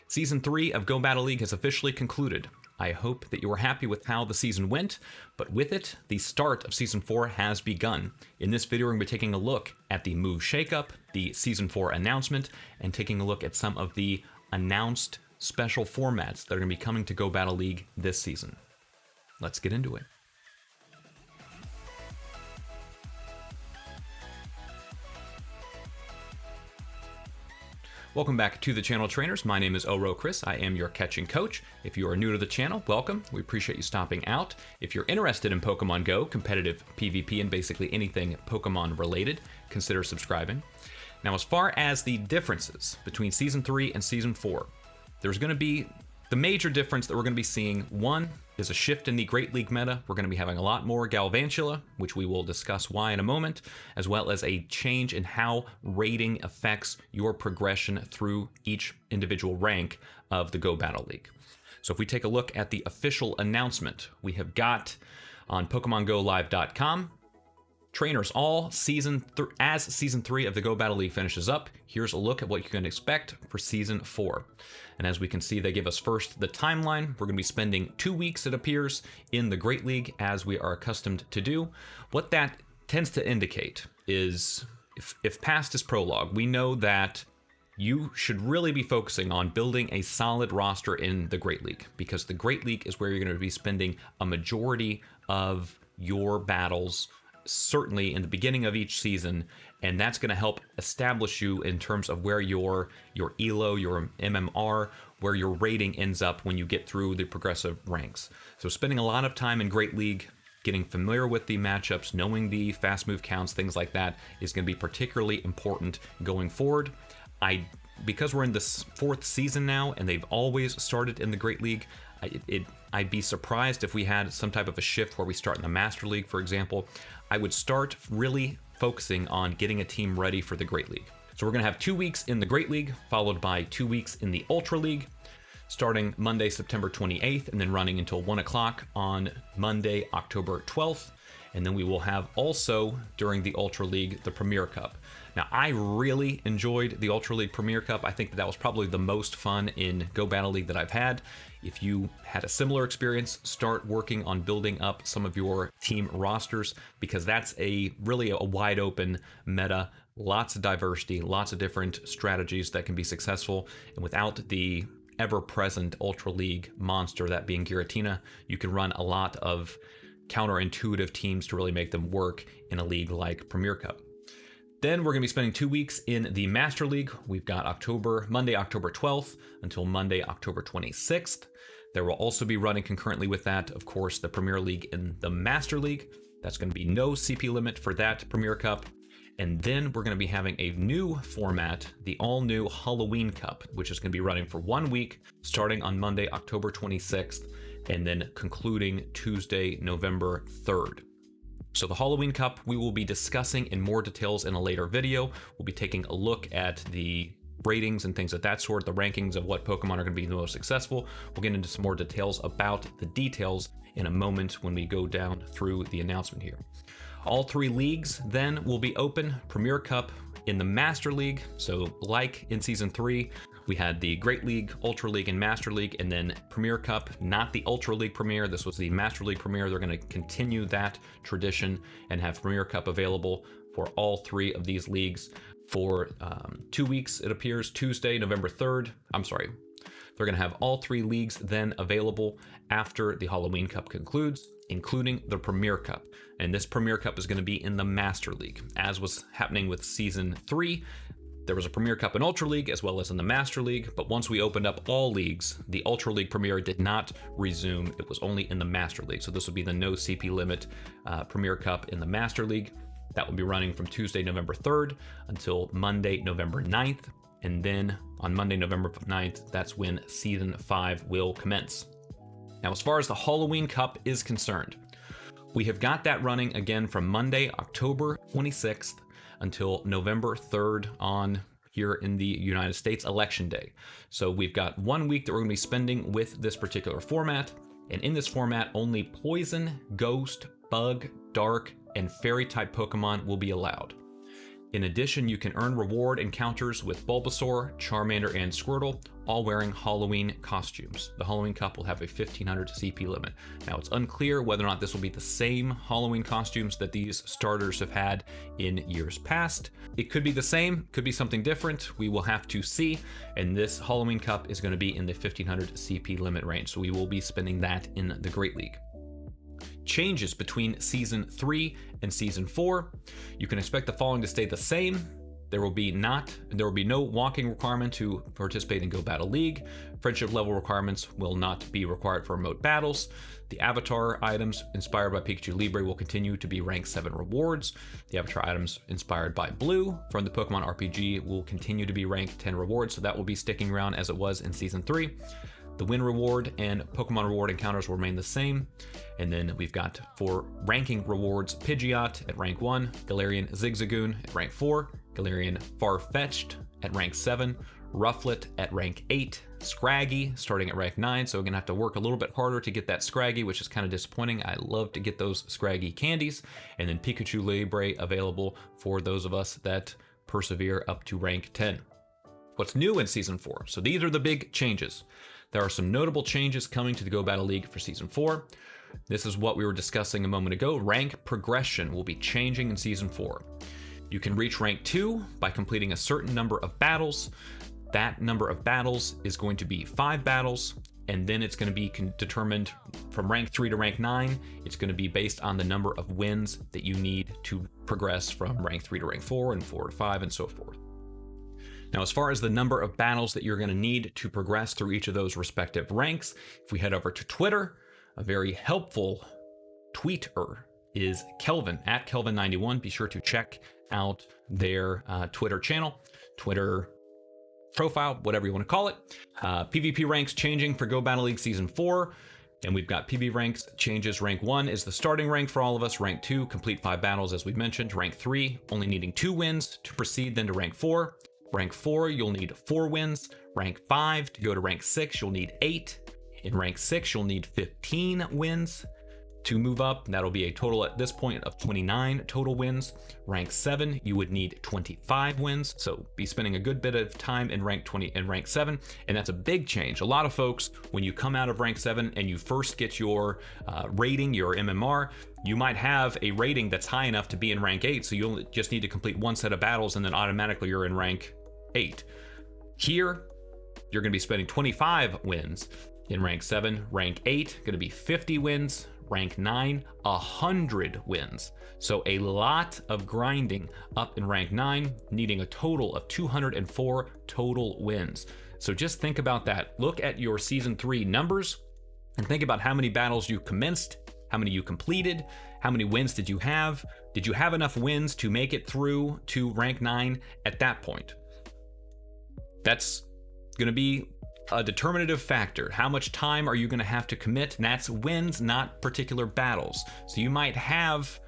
Season 3 of Go Battle League has officially concluded. I hope that you are happy with how the season went, but with it, the start of Season 4 has begun. In this video, we're going to be taking a look at the move Shakeup, the Season 4 announcement, and taking a look at some of the announced special formats that are going to be coming to Go Battle League this season. Let's get into it. Welcome back to the channel, trainers. My name is Oro Chris. I am your catching coach. If you are new to the channel, welcome. We appreciate you stopping out. If you're interested in Pokemon Go, competitive PvP, and basically anything Pokemon related, consider subscribing. Now, as far as the differences between Season 3 and Season 4, there's going to be the major difference that we're going to be seeing. One is a shift in the Great League meta. We're going to be having a lot more Galvantula, which we will discuss why in a moment, as well as a change in how rating affects your progression through each individual rank of the Go Battle League. So if we take a look at the official announcement, we have got on PokemonGoLive.com, trainers all as Season 3 of the Go Battle League finishes up, here's a look at what you can expect for Season 4. And as we can see, they give us first the timeline. We're going to be spending 2 weeks, it appears, in the Great League, as we are accustomed to do. What that tends to indicate is, if past is prologue, we know that you should really be focusing on building a solid roster in the Great League, because the Great League is where you're going to be spending a majority of your battles, certainly in the beginning of each season, and that's going to help establish you in terms of where your ELO, your MMR, where your rating ends up when you get through the progressive ranks. So spending a lot of time in Great League, getting familiar with the matchups, knowing the fast move counts, things like that, is going to be particularly important going forward. Because we're in this 4th season now, and they've always started in the Great League, I'd be surprised if we had some type of a shift where we start in the Master League, for example. I would start really focusing on getting a team ready for the Great League. So we're going to have 2 weeks in the Great League, followed by 2 weeks in the Ultra League, starting Monday, September 28th, and then running until 1 o'clock on Monday, October 12th. And then we will have also, during the Ultra League, the Premier Cup. Now, I really enjoyed the Ultra League Premier Cup. I think that was probably the most fun in Go Battle League that I've had. If you had a similar experience, start working on building up some of your team rosters, because that's really a wide open meta, lots of diversity, lots of different strategies that can be successful. And without the ever-present Ultra League monster, that being Giratina, you can run a lot of counterintuitive teams to really make them work in a league like Premier Cup. Then we're going to be spending 2 weeks in the Master League. We've got Monday, October 12th until Monday, October 26th. There will also be running concurrently with that, of course, the Premier League and the Master League. That's going to be no CP limit for that Premier Cup. And then we're going to be having a new format, the all-new Halloween Cup, which is going to be running for 1 week, starting on Monday, October 26th, and then concluding Tuesday, November 3rd. So the Halloween Cup, we will be discussing in more details in a later video. We'll be taking a look at the ratings and things of that sort, the rankings of what Pokemon are going to be the most successful. We'll get into some more details about the details in a moment when we go down through the announcement here. All 3 leagues then will be open. Premier Cup in the Master League. So like in Season 3, we had the Great League, Ultra League, and Master League, and then Premier Cup, not the Ultra League Premier. This was the Master League Premier. They're going to continue that tradition and have Premier Cup available for all 3 of these leagues for 2 weeks, it appears, Tuesday, November 3rd. I'm sorry. They're going to have all 3 leagues then available after the Halloween Cup concludes, including the Premier Cup. And this Premier Cup is going to be in the Master League. As was happening with Season 3, there was a Premier Cup in Ultra League as well as in the Master League, but once we opened up all leagues, the Ultra League Premier did not resume. It was only in the Master League. So this would be the no CP limit Premier Cup in the Master League. That will be running from Tuesday, November 3rd until Monday, November 9th. And then on Monday, November 9th, that's when Season 5 will commence. Now, as far as the Halloween Cup is concerned, we have got that running again from Monday, October 26th until November 3rd on here in the United States, Election Day. So we've got 1 week that we're going to be spending with this particular format. And in this format, only Poison, Ghost, Bug, Dark, and Fairy type Pokemon will be allowed. In addition, you can earn reward encounters with Bulbasaur, Charmander, and Squirtle, all wearing Halloween costumes. The Halloween Cup will have a 1500 CP limit. Now, it's unclear whether or not this will be the same Halloween costumes that these starters have had in years past. It could be the same, could be something different. We will have to see. And this Halloween Cup is going to be in the 1500 CP limit range, so we will be spending that in the Great League. Changes between Season 3 and Season 4. You can expect the following to stay the same. There will be no walking requirement to participate in Go Battle League. Friendship level requirements will not be required for remote battles. The avatar items inspired by Pikachu Libre will continue to be rank 7 rewards. The avatar items inspired by Blue from the Pokemon RPG will continue to be rank 10 rewards, so that will be sticking around as it was in Season 3. The win reward and Pokemon reward encounters will remain the same. And then we've got for ranking rewards, Pidgeot at rank 1, Galarian Zigzagoon at rank 4, Galarian Farfetch'd at rank 7, Rufflet at rank 8, Scraggy starting at rank 9, so we're gonna have to work a little bit harder to get that Scraggy, which is kind of disappointing. I love to get those Scraggy candies. And then Pikachu Libre available for those of us that persevere up to rank 10. What's new in Season 4? So these are the big changes. There are some notable changes coming to the Go Battle League for Season 4. This is what we were discussing a moment ago. Rank progression will be changing in Season 4. You can reach rank 2 by completing a certain number of battles. That number of battles is going to be 5 battles, and then it's going to be determined from rank 3 to rank 9. It's going to be based on the number of wins that you need to progress from rank 3 to rank 4 and 4 to 5 and so forth. Now, as far as the number of battles that you're going to need to progress through each of those respective ranks, if we head over to Twitter, a very helpful tweeter is Kelvin, at Kelvin91. Be sure to check out their Twitter channel, Twitter profile, whatever you want to call it. PvP ranks changing for Go Battle League Season 4. And we've got PB ranks changes. Rank 1 is the starting rank for all of us. Rank 2, complete 5 battles, as we mentioned. Rank 3, only needing 2 wins to proceed then to rank 4. Rank 4, you'll need 4 wins. Rank 5, to go to rank 6, you'll need 8. In rank 6, you'll need 15 wins to move up. That'll be a total at this point of 29 total wins. Rank 7, you would need 25 wins. So be spending a good bit of time in rank 20 and rank 7. And that's a big change. A lot of folks, when you come out of rank 7 and you first get your rating, your MMR, you might have a rating that's high enough to be in rank 8. So you'll just need to complete 1 set of battles and then automatically you're in rank 8. Here, you're going to be spending 25 wins in rank 7. Rank 8, going to be 50 wins. Rank 9, 100 wins. So a lot of grinding up in rank 9, needing a total of 204 total wins. So just think about that. Look at your Season 3 numbers and think about how many battles you commenced, how many you completed, how many wins did you have? Did you have enough wins to make it through to rank 9 at that point? That's going to be a determinative factor. How much time are you going to have to commit? And that's wins, not particular battles. So you might have,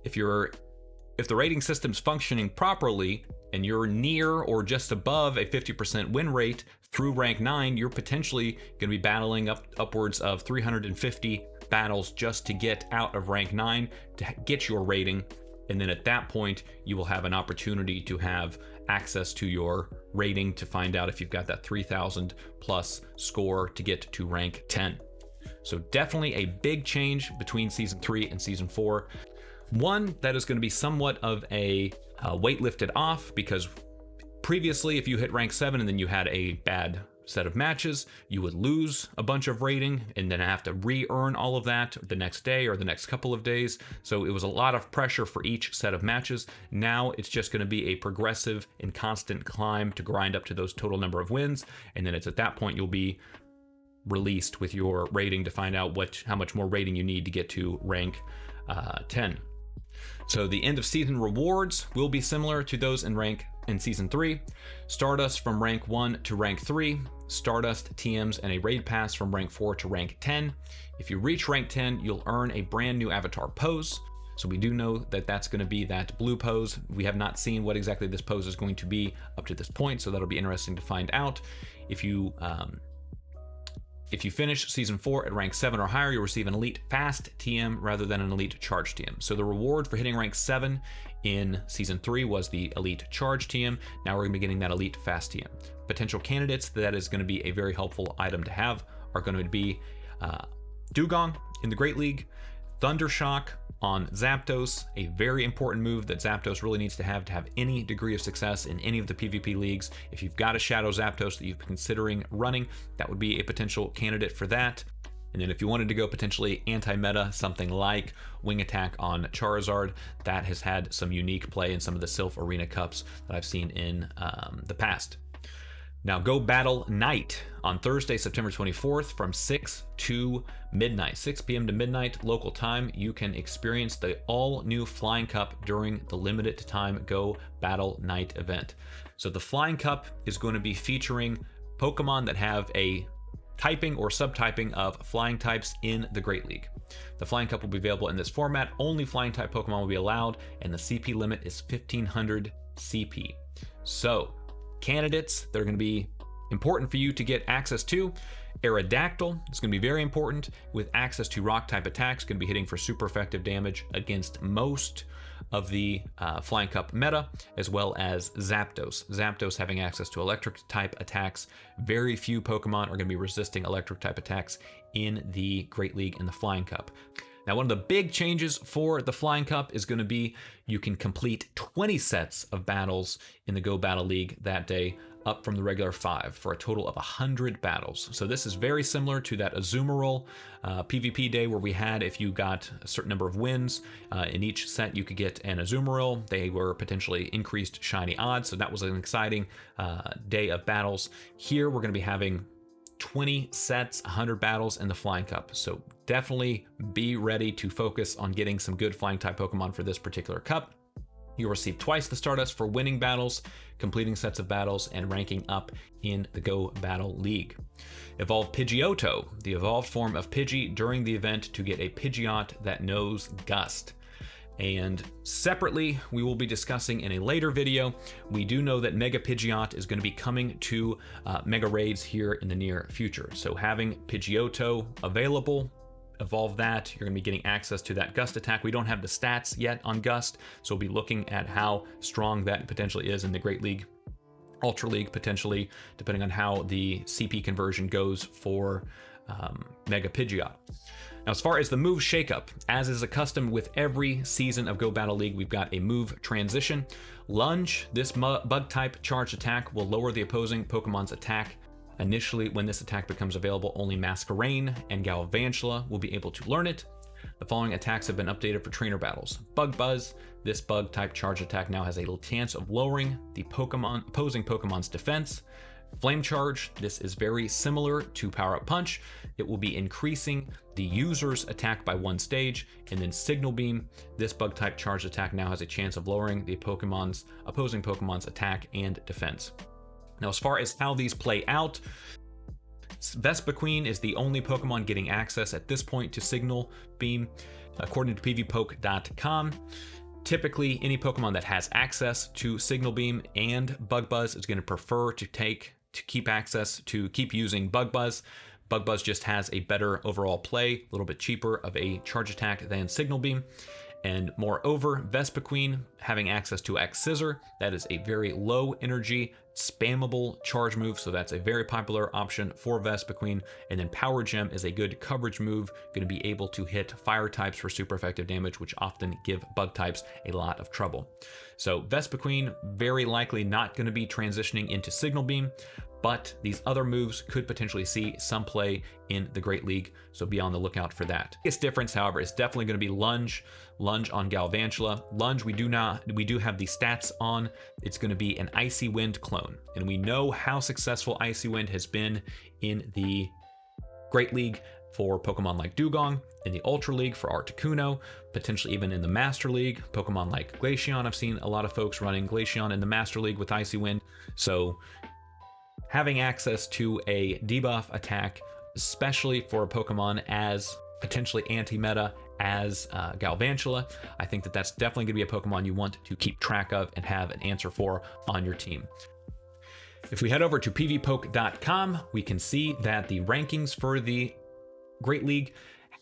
if the rating system's functioning properly and you're near or just above a 50% win rate through rank 9, you're potentially going to be battling upwards of 350 battles just to get out of rank 9 to get your rating. And then at that point, you will have an opportunity to have access to your rating to find out if you've got that 3,000 plus score to get to rank 10. So definitely a big change between Season 3 and Season 4. One that is going to be somewhat of a weight lifted off, because previously, if you hit rank 7 and then you had a bad set of matches, you would lose a bunch of rating and then have to re-earn all of that the next day or the next couple of days. So it was a lot of pressure for each set of matches. Now it's just going to be a progressive and constant climb to grind up to those total number of wins. And then it's at that point you'll be released with your rating to find out how much more rating you need to get to rank 10. So the end of season rewards will be similar to those in Season 3. Stardust from rank 1 to rank 3. Stardust TMs and a raid pass from rank 4 to rank 10. If you reach rank 10, you'll earn a brand new avatar pose. So we do know that that's going to be that blue pose. We have not seen what exactly this pose is going to be up to this point, so that'll be interesting to find out. If you If you finish Season 4 at rank 7 or higher, you'll receive an Elite Fast TM rather than an Elite Charge TM. So the reward for hitting rank 7 in Season 3 was the Elite Charge TM. Now we're going to be getting that Elite Fast TM. Potential candidates that is going to be a very helpful item to have are going to be Dugong in the Great League, Thundershock on Zapdos, a very important move that Zapdos really needs to have any degree of success in any of the PvP leagues. If you've got a Shadow Zapdos that you've been considering running, that would be a potential candidate for that. And then if you wanted to go potentially anti-meta, something like Wing Attack on Charizard, that has had some unique play in some of the Sylph Arena Cups that I've seen in the past. Now go battle Night on Thursday, September 24th from 6 to midnight, 6 p.m. to midnight local time. You can experience the all new Flying Cup during the limited time Go Battle Night event. So the Flying Cup is going to be featuring Pokemon that have a typing or subtyping of flying types in the Great League. The Flying Cup will be available in this format. Only flying type Pokemon will be allowed, and the CP limit is 1500 CP. So candidates that are going to be important for you to get access to: Aerodactyl is going to be very important with access to rock type attacks, going to be hitting for super effective damage against most of the Flying Cup meta, as well as Zapdos. Zapdos having access to electric type attacks. Very few Pokemon are going to be resisting electric type attacks in the Great League and the Flying Cup. Now, one of the big changes for the Flying Cup is going to be you can complete 20 sets of battles in the Go Battle League that day, up from the regular 5, for a total of 100 battles. So this is very similar to that Azumarill PvP day where we had, if you got a certain number of wins in each set, you could get an Azumarill. They were potentially increased shiny odds, so that was an exciting day of battles. Here we're going to be having 20 sets, 100 battles in the Flying Cup. So definitely be ready to focus on getting some good flying type Pokemon for this particular cup. You'll receive twice the Stardust for winning battles, completing sets of battles, and ranking up in the Go Battle League. Evolve Pidgeotto, the evolved form of Pidgey, during the event to get a Pidgeot that knows Gust. And separately, we will be discussing in a later video, we do know that Mega Pidgeot is going to be coming to Mega Raids here in the near future. So having Pidgeotto available, evolve that, you're going to be getting access to that Gust attack. We don't have the stats yet on Gust, so we'll be looking at how strong that potentially is in the Great League, Ultra League potentially, depending on how the CP conversion goes for Mega Pidgeot. Now, as far as the move Shakeup, as is accustomed with every season of Go Battle League, we've got a move transition. Lunge, this bug type charged attack will lower the opposing Pokemon's attack. Initially, when this attack becomes available, only Masquerain and Galvantula will be able to learn it. The following attacks have been updated for trainer battles. Bug Buzz, this bug type charge attack now has a little chance of lowering the opposing Pokemon's defense. Flame Charge, this is very similar to Power Up Punch. It will be increasing the user's attack by 1 stage. And then Signal Beam, this bug type charge attack now has a chance of lowering the opposing Pokemon's attack and defense. Now, as far as how these play out, Vespiquen is the only Pokemon getting access at this point to Signal Beam, according to pvpoke.com. Typically, any Pokemon that has access to Signal Beam and Bug Buzz is going to prefer to keep using Bug Buzz. Bug Buzz just has a better overall play, a little bit cheaper of a charge attack than Signal Beam. And moreover, Vespiquen having access to X Scissor, that is a very low energy, spammable charge move, so that's a very popular option for Vespiquen. And then Power Gem is a good coverage move, going to be able to hit fire types for super effective damage, which often give bug types a lot of trouble. So Vespiquen very likely not going to be transitioning into Signal Beam, but these other moves could potentially see some play in the Great League, so be on the lookout for that. The biggest difference, however, is definitely going to be Lunge on Galvantula. Lunge, we do have the stats on. It's going to be an Icy Wind clone, and we know how successful Icy Wind has been in the Great League for Pokemon like Dugong, in the Ultra League for Articuno, potentially even in the Master League. Pokemon like Glaceon, I've seen a lot of folks running Glaceon in the Master League with Icy Wind. So having access to a debuff attack, especially for a Pokemon as potentially anti-meta as Galvantula, I think that that's definitely going to be a Pokemon you want to keep track of and have an answer for on your team. If we head over to pvpoke.com, we can see that the rankings for the Great League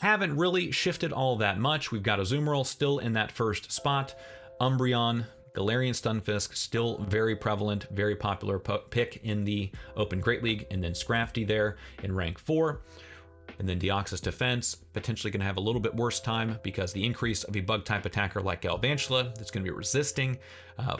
haven't really shifted all that much. We've got Azumarill still in that first spot. Umbreon, Galarian Stunfisk, still very prevalent, very popular pick in the Open Great League. And then Scrafty there in rank 4. And then Deoxys Defense, potentially going to have a little bit worse time because the increase of a bug-type attacker like Galvantula that's going to be resisting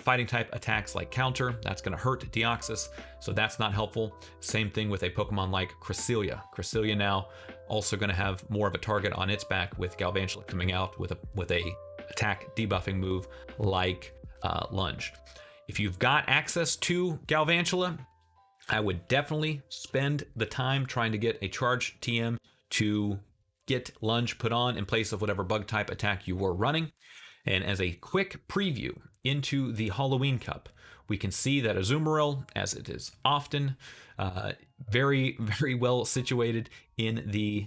fighting-type attacks like Counter. That's going to hurt Deoxys, so that's not helpful. Same thing with a Pokemon like Cresselia. Cresselia now also going to have more of a target on its back with Galvantula coming out with a attack debuffing move like Lunge. If you've got access to Galvantula, I would definitely spend the time trying to get a charged TM to get Lunge put on in place of whatever bug type attack you were running. And as a quick preview into the Halloween Cup, we can see that Azumarill, as it is often, very, very well situated in the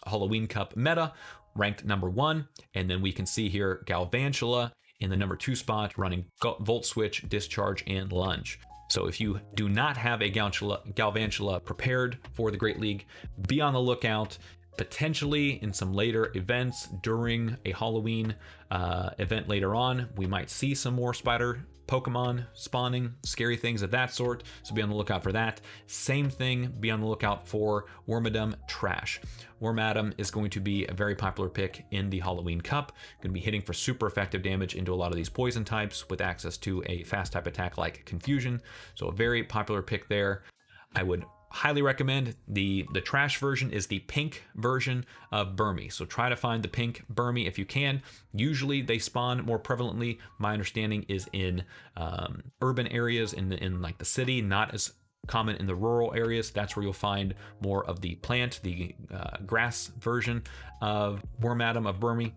Halloween Cup meta, ranked number 1. And then we can see here Galvantula in the number 2 spot, running Volt Switch, Discharge, and Lunge. So if you do not have a Galvantula prepared for the Great League, be on the lookout. Potentially in some later events during a Halloween event later on, we might see some more spider Pokemon spawning, scary things of that sort, so be on the lookout for that. Same thing, be on the lookout for Wormadam Trash. Wormadam is going to be a very popular pick in the Halloween Cup, going to be hitting for super effective damage into a lot of these poison types with access to a fast type attack like Confusion, so a very popular pick there. I would highly recommend the trash version is the pink version of Burmy. So try to find the pink Burmy if you can. Usually they spawn more prevalently. My understanding is in urban areas in like the city, not as common in the rural areas. That's where you'll find more of the plant, the grass version of Wormadam of Burmy.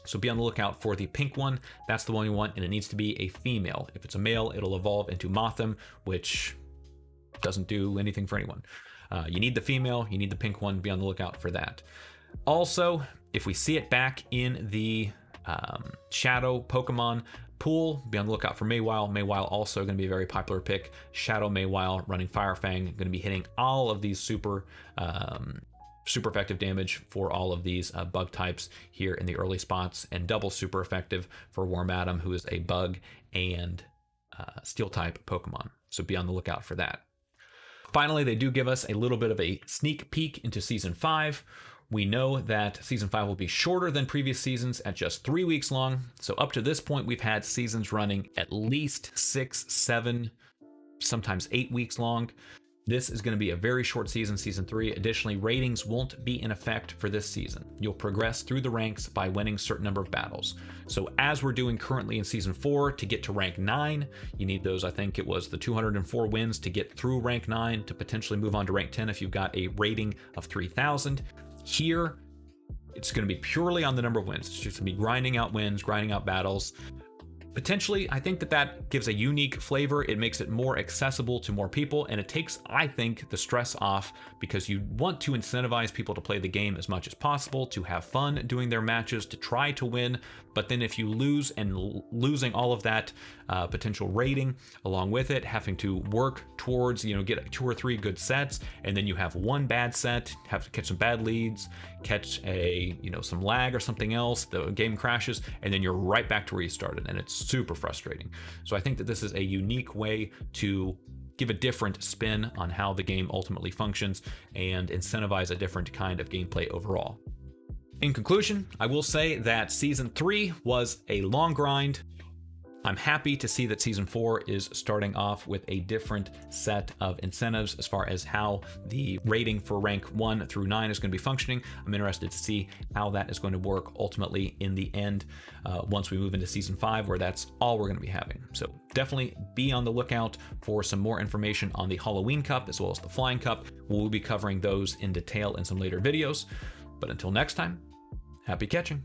So be on the lookout for the pink one. That's the one you want, and it needs to be a female. If it's a male, it'll evolve into Mothim, which doesn't do anything for anyone. You need the female, you need the pink one, be on the lookout for that. Also, if we see it back in the Shadow Pokemon pool, be on the lookout for Mawile. Mawile also going to be a very popular pick. Shadow Mawile running Fire Fang, going to be hitting all of these super effective damage for all of these bug types here in the early spots, and double super effective for Wormadam, who is a bug and steel type Pokemon. So be on the lookout for that. Finally, they do give us a little bit of a sneak peek into Season 5. We know that Season 5 will be shorter than previous seasons at just 3 weeks long. So up to this point, we've had seasons running at least 6, 7, sometimes 8 weeks long. This is going to be a very short season, Season 3. Additionally, ratings won't be in effect for this season. You'll progress through the ranks by winning a certain number of battles. So as we're doing currently in Season 4, to get to rank 9, you need those, I think it was the 204 wins to get through rank 9 to potentially move on to rank 10 if you've got a rating of 3,000. Here, it's going to be purely on the number of wins. It's just going to be grinding out wins, grinding out battles. Potentially, I think that gives a unique flavor. It makes it more accessible to more people, and it takes, I think, the stress off, because you want to incentivize people to play the game as much as possible, to have fun doing their matches, to try to win. But then if you lose, and losing all of that potential rating along with it, having to work towards, get 2 or 3 good sets, and then you have one bad set, have to catch some bad leads, catch some lag or something else, the game crashes, and then you're right back to where you started, and it's super frustrating. So I think that this is a unique way to give a different spin on how the game ultimately functions and incentivize a different kind of gameplay overall. In conclusion, I will say that Season 3 was a long grind. I'm happy to see that Season 4 is starting off with a different set of incentives as far as how the rating for rank 1 through 9 is going to be functioning. I'm interested to see how that is going to work ultimately in the end once we move into Season 5, where that's all we're going to be having. So definitely be on the lookout for some more information on the Halloween Cup as well as the Flying Cup. We'll be covering those in detail in some later videos. But until next time, happy catching.